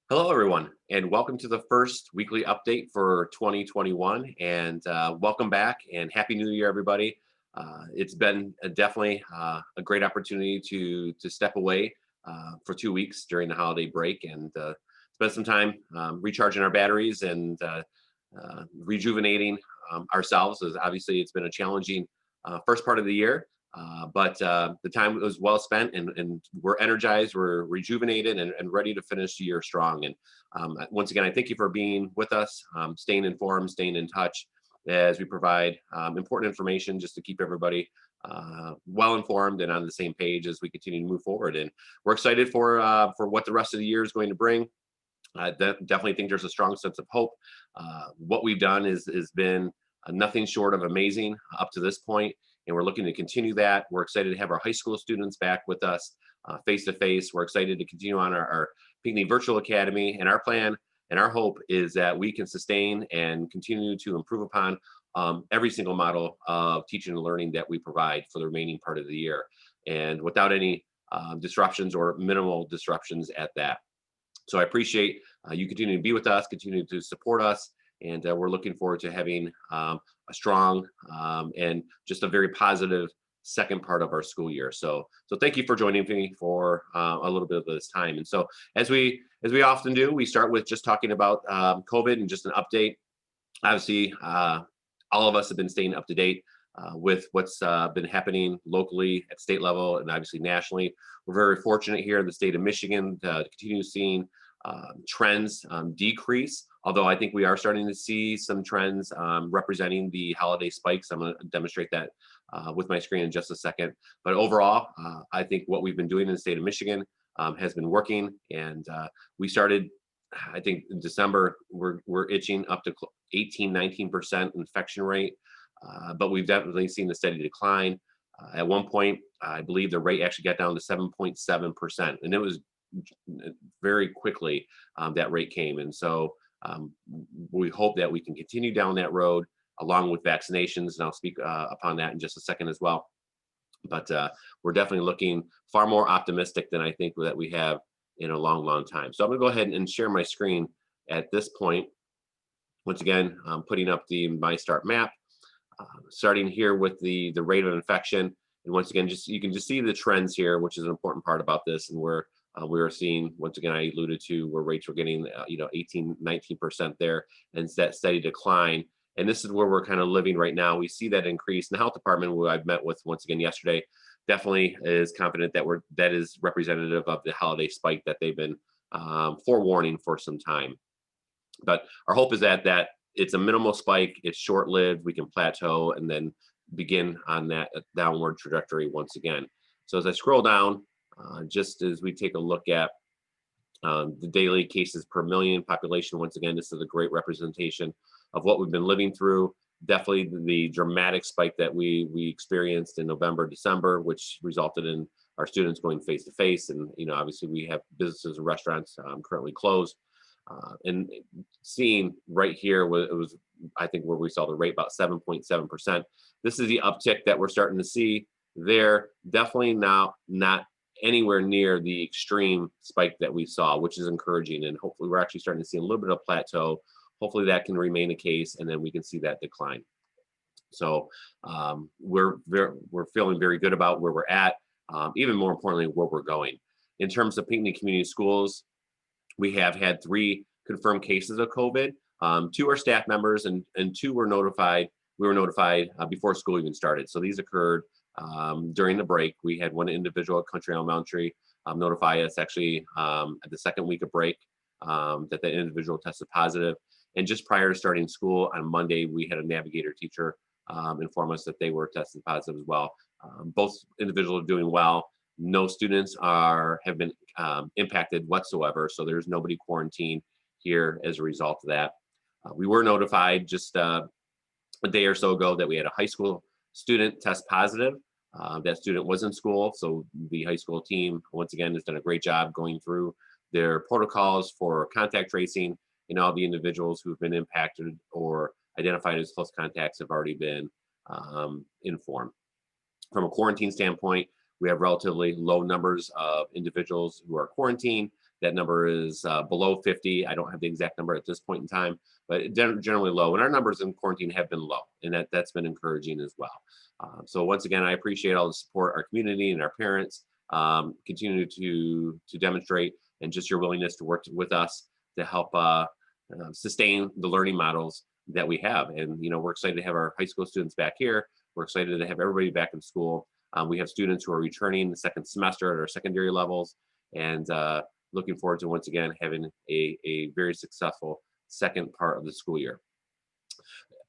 Hello, everyone, and welcome to the first weekly update for 2021. And welcome back, and Happy New Year, everybody. It's been definitely a great opportunity to step away for 2 weeks during the holiday break and spend some time recharging our batteries and rejuvenating ourselves. As obviously, it's been a challenging first part of the year. But the time was well spent, and we're energized, we're rejuvenated, and ready to finish the year strong. And once again, I thank you for being with us, staying informed, staying in touch as we provide important information just to keep everybody well informed and on the same page as we continue to move forward. And we're excited for what the rest of the year is going to bring. I definitely think there's a strong sense of hope. What we've done is been nothing short of amazing up to this point, and we're looking to continue that. We're excited to have our high school students back with us face to face. We're excited to continue on our Pinckney Virtual Academy, and our plan and our hope is that we can sustain and continue to improve upon every single model of teaching and learning that we provide for the remaining part of the year, and without any disruptions or minimal disruptions at that. So I appreciate you continue to be with us, continue to support us, and we're looking forward to having a strong and just a very positive second part of our school year. So thank you for joining me for a little bit of this time. And so as we often do, we start with just talking about COVID and just an update. Obviously, all of us have been staying up to date with what's been happening locally at state level and obviously nationally. We're very fortunate here in the state of Michigan to continue seeing trends decrease, although I think we are starting to see some trends representing the holiday spikes. I'm going to demonstrate that with my screen in just a second. But overall, I think what we've been doing in the state of Michigan has been working. And we started, I think in December, we're itching up to 18, 19% infection rate. But we've definitely seen a steady decline. At one point, I believe the rate actually got down to 7.7%, and it was very quickly that rate came. And so we hope that we can continue down that road along with vaccinations, and I'll speak upon that in just a second as well. But we're definitely looking far more optimistic than I think that we have in a long, long time. So I'm going to go ahead and share my screen at this point. Once again, putting up the My Start map. Starting here with the rate of infection, and once again, just you can just see the trends here, which is an important part about this, and where we are seeing, once again, I alluded to where rates were getting 18, 19% there, and that steady decline. And this is where we're kind of living right now. We see that increase in the health department, who I've met with once again yesterday, definitely is confident that is representative of the holiday spike that they've been forewarning for some time. But our hope is that it's a minimal spike, it's short-lived, we can plateau and then begin on that downward trajectory once again. So as I scroll down, just as we take a look at the daily cases per million population, once again, this is a great representation of what we've been living through. Definitely the dramatic spike that we experienced in November, December, which resulted in our students going face to face. And, obviously we have businesses and restaurants currently closed. And seeing right here, it was, I think, where we saw the rate about 7.7%. This is the uptick that we're starting to see there. Definitely now not anywhere near the extreme spike that we saw, which is encouraging. And hopefully we're actually starting to see a little bit of plateau. Hopefully that can remain the case, and then we can see that decline. So we're feeling very good about where we're at, even more importantly, where we're going. In terms of Pinckney Community Schools, we have had 3 confirmed cases of COVID. 2 are staff members, and 2 were notified. We were notified before school even started. So these occurred during the break. We had one individual at Country Elementary notify us actually at the second week of break that the individual tested positive. And just prior to starting school on Monday, we had a navigator teacher inform us that they were tested positive as well. Both individuals are doing well. No students have been impacted whatsoever, so there's nobody quarantined here as a result of that. We were notified just a day or so ago that we had a high school student test positive. That student was in school, so the high school team, once again, has done a great job going through their protocols for contact tracing, and all the individuals who've been impacted or identified as close contacts have already been informed. From a quarantine standpoint, We have relatively low numbers of individuals who are quarantined. That number is below 50. I don't have the exact number at this point in time, but generally low. And our numbers in quarantine have been low, and that's been encouraging as well. So once again, I appreciate all the support our community and our parents continue to demonstrate, and just your willingness to work with us to help sustain the learning models that we have. And we're excited to have our high school students back here. We're excited to have everybody back in school. We have students who are returning the second semester at our secondary levels, and looking forward to once again having a very successful second part of the school year.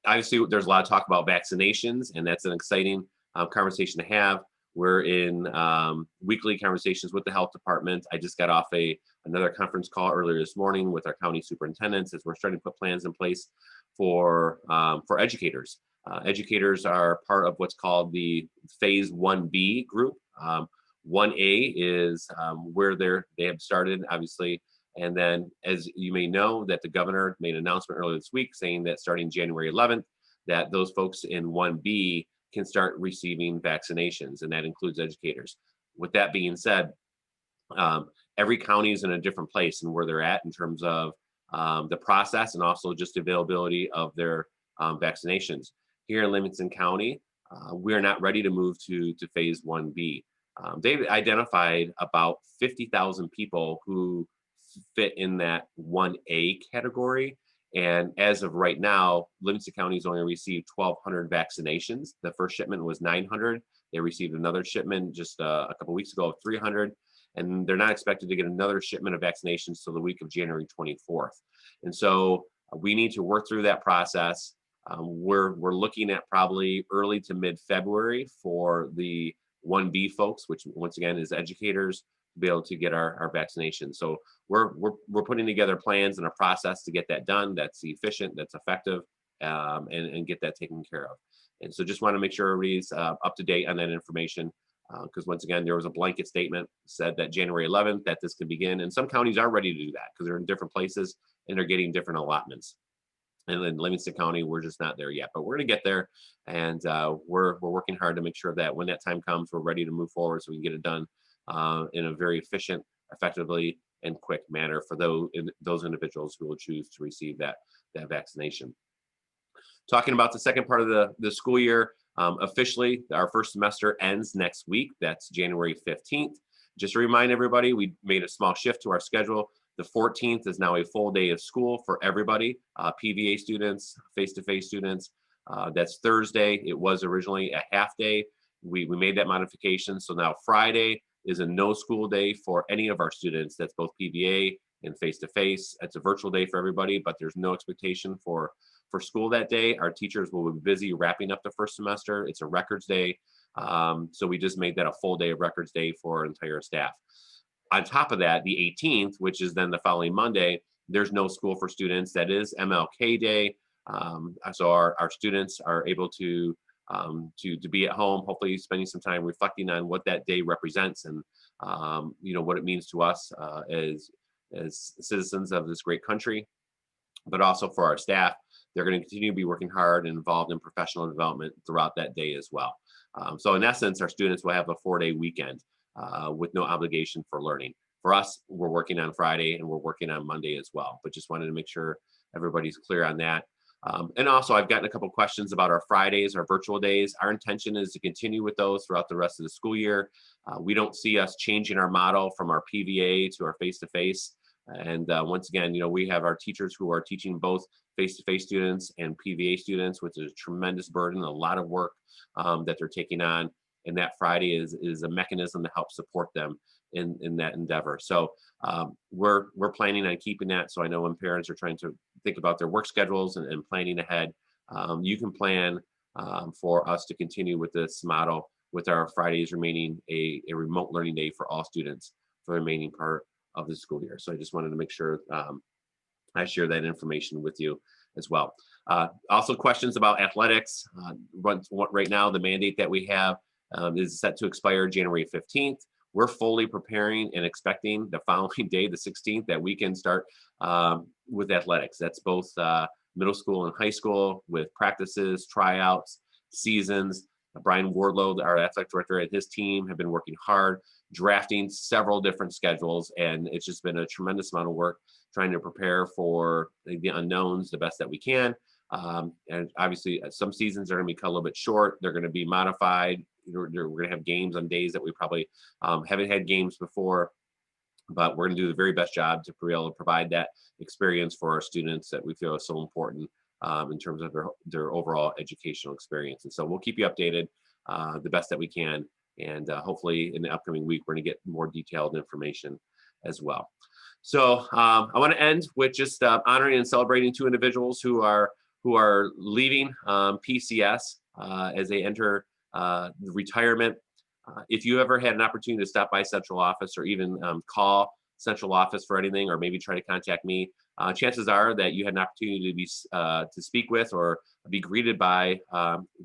Obviously, there's a lot of talk about vaccinations, and that's an exciting conversation to have. We're in weekly conversations with the health department. I just got off another conference call earlier this morning with our county superintendents as we're starting to put plans in place for educators. Educators are part of what's called the Phase 1B group. 1A is where they have started, obviously. And then, as you may know, that the governor made an announcement earlier this week saying that starting January 11th, that those folks in 1B can start receiving vaccinations, and that includes educators. With that being said, every county is in a different place and where they're at in terms of the process and also just availability of their vaccinations. Here in Livingston County, we're not ready to move to Phase 1B. They've identified about 50,000 people who fit in that 1A category. And as of right now, Livingston County has only received 1,200 vaccinations. The first shipment was 900. They received another shipment just a couple weeks ago of 300. And they're not expected to get another shipment of vaccinations till the week of January 24th. And so we need to work through that process. We're looking at probably early to mid-February for the 1B folks, which once again is educators, to be able to get our vaccinations. So we're putting together plans and a process to get that done. That's efficient, that's effective, and get that taken care of. And so just want to make sure everybody's up to date on that information, because once again, there was a blanket statement said that January 11th that this can begin, and some counties are ready to do that because they're in different places and they're getting different allotments. And in Livingston County, we're just not there yet, but we're going to get there, and we're working hard to make sure that when that time comes, we're ready to move forward so we can get it done in a very efficient, effectively, and quick manner for those individuals who will choose to receive that vaccination. Talking about the second part of the school year, officially, our first semester ends next week. That's January 15th. Just to remind everybody, we made a small shift to our schedule. The 14th is now a full day of school for everybody, PVA students, face-to-face students. That's Thursday. It was originally a half day. We made that modification. So now Friday is a no school day for any of our students. That's both PVA and face-to-face. It's a virtual day for everybody, but there's no expectation for school that day. Our teachers will be busy wrapping up the first semester. It's a records day. So we just made that a full day of records day for our entire staff. On top of that, the 18th, which is then the following Monday, there's no school for students. That is MLK Day. So our students are able to be at home, hopefully spending some time reflecting on what that day represents and what it means to us as citizens of this great country, but also for our staff. They're going to continue to be working hard and involved in professional development throughout that day as well. So in essence, our students will have a 4-day weekend with no obligation for learning. For us, we're working on Friday and we're working on Monday as well, but just wanted to make sure everybody's clear on that. And also, I've gotten a couple questions about our Fridays, our virtual days. Our intention is to continue with those throughout the rest of the school year. We don't see us changing our model from our PVA to our face-to-face. And once again, we have our teachers who are teaching both face-to-face students and PVA students, which is a tremendous burden, a lot of work that they're taking on. And that Friday is a mechanism to help support them in that endeavor. So we're planning on keeping that. So I know when parents are trying to think about their work schedules and planning ahead, you can plan for us to continue with this model with our Fridays remaining a remote learning day for all students for the remaining part of the school year. So I just wanted to make sure I share that information with you as well. Also questions about athletics. Right now, the mandate that we have is set to expire January 15th. We're fully preparing and expecting the following day, the 16th, that we can start with athletics. That's both middle school and high school with practices, tryouts, seasons. Brian Wardlow, our athletic director, and his team have been working hard, drafting several different schedules, and it's just been a tremendous amount of work trying to prepare for the unknowns the best that we can. And obviously, some seasons are going to be cut a little bit short. They're going to be modified. We're going to have games on days that we probably haven't had games before, but we're going to do the very best job to be able to provide that experience for our students that we feel is so important in terms of their overall educational experience. And so we'll keep you updated the best that we can. And hopefully in the upcoming week, we're going to get more detailed information as well. So I want to end with just honoring and celebrating two individuals who are leaving PCS as they enter retirement. If you ever had an opportunity to stop by central office or even call central office for anything, or maybe try to contact me, chances are that you had an opportunity to be to speak with or be greeted by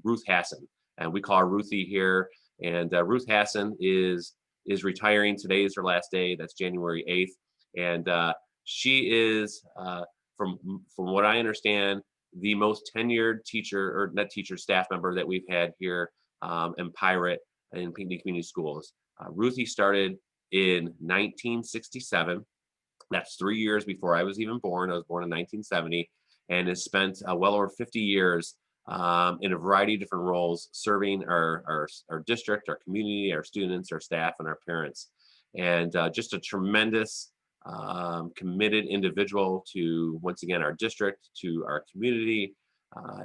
Ruth Hassan, and we call her Ruthie here. And Ruth Hassan is retiring. Today is her last day. That's January 8th, and she is, from what I understand, the most tenured teacher, or not teacher, staff member that we've had here in Pirate in Pinckney Community Schools. Ruthie started in 1967. That's 3 years before I was even born. I was born in 1970, and has spent well over 50 years in a variety of different roles, serving our district, our community, our students, our staff, and our parents. And just a tremendous, committed individual to, once again, our district, to our community.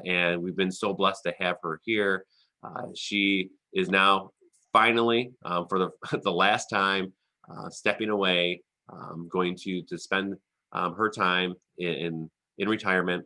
And we've been so blessed to have her here. She is now finally, for the last time, stepping away, going to spend her time in retirement,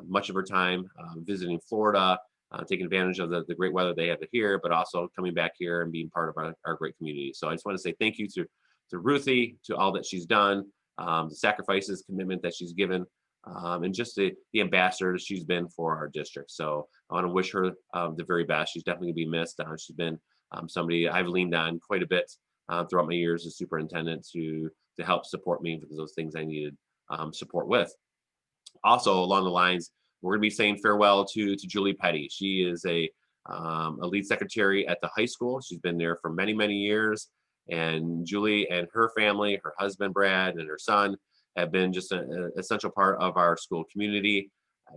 much of her time visiting Florida, taking advantage of the great weather they have here, but also coming back here and being part of our great community. So I just want to say thank you to Ruthie, to all that she's done, the sacrifices, commitment that she's given, and just the ambassador she's been for our district. So I want to wish her the very best. She's definitely going to be missed. She's been somebody I've leaned on quite a bit throughout my years as superintendent to help support me with those things I needed support with. Also, along the lines, we're going to be saying farewell to Julie Petty. She is a lead secretary at the high school. She's been there for many, many years. And Julie and her family, her husband Brad and her son, have been just an essential part of our school community.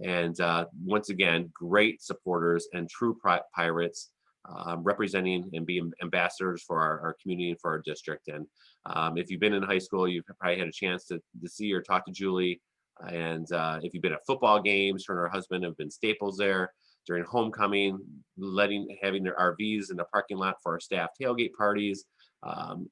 And once again, great supporters and true pirates, representing and being ambassadors for our community and for our district. And if you've been in high school, you've probably had a chance to see or talk to Julie. And if you've been at football games, her and her husband have been staples there during homecoming, having their RVs in the parking lot for our staff tailgate parties.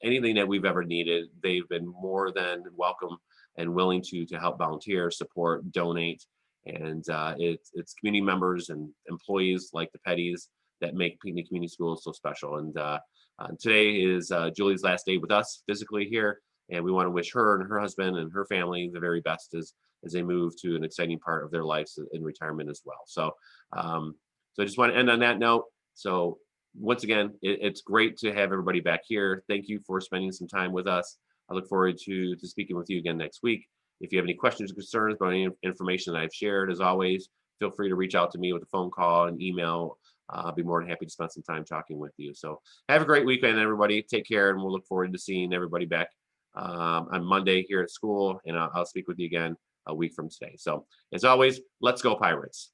Anything that we've ever needed, they've been more than welcome and willing to help volunteer, support, donate. And it's community members and employees like the Petties that make Pinckney Community Schools so special. And today is Julie's last day with us physically here, and we want to wish her and her husband and her family the very best as they move to an exciting part of their lives in retirement as well. So, so I just want to end on that note. So once again, it's great to have everybody back here. Thank you for spending some time with us. I look forward to speaking with you again next week. If you have any questions or concerns about any information that I've shared, as always, feel free to reach out to me with a phone call and email. I'll be more than happy to spend some time talking with you. So have a great weekend, everybody. Take care, and we'll look forward to seeing everybody back on Monday here at school, and I'll speak with you again a week from today. So as always, let's go Pirates.